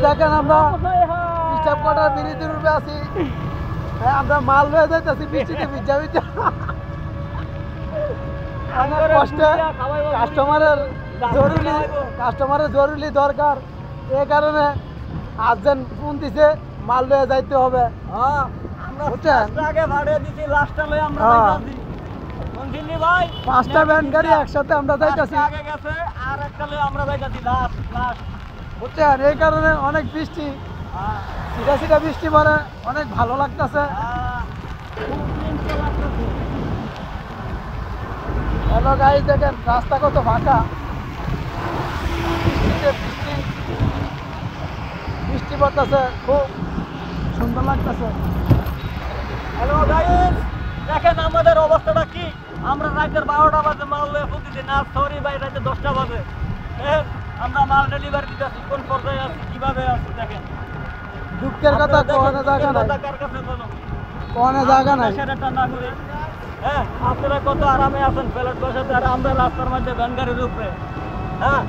দেখেন আমরা staff quarter ব্রিজের উপরে আছি, আমরা মাল লয়ে যাইতেছি বৃষ্টিতে ভিজা ভিজা, অনেক কষ্টে। কাস্টমারের জরুরি দরকার, এই কারণে আর্জেন্ট ফোন দিছে, মাল লয়ে যাইতে হবে। পাঁচটা ভ্যান গাড়ি একসাথে আমরা যাইতেছি, বুঝছেন? এই কারণে অনেক বৃষ্টি, সিটা সিটা বৃষ্টি পরে, অনেক ভালো লাগতেছে। হ্যালো গাইস, দেখেন রাস্তা কত ফাঁকা, বৃষ্টি পড়তেছে, খুব সুন্দর লাগতেছে। হ্যালো গাইস, দেখেন আমাদের অবস্থাটা কি। আমরা রাতের 12টা বাজে মাল লয়ে ফুটিছি না, সরি ভাই, রাতে 10টা বাজে আমরা মাল ডেলিভারি দিতেছি। কোন পর্যায়ে আছি, কিভাবে আছি দেখেন। দুঃখের কথা কোনে জায়গা নাই, কোনে জায়গা নাই। হ্যাঁ, আপনারা কত আরামে আছেন প্লেট বসাতে, আর আমরা রাস্তার মধ্যে ভ্যান গাড়ির উপরে। হ্যাঁ।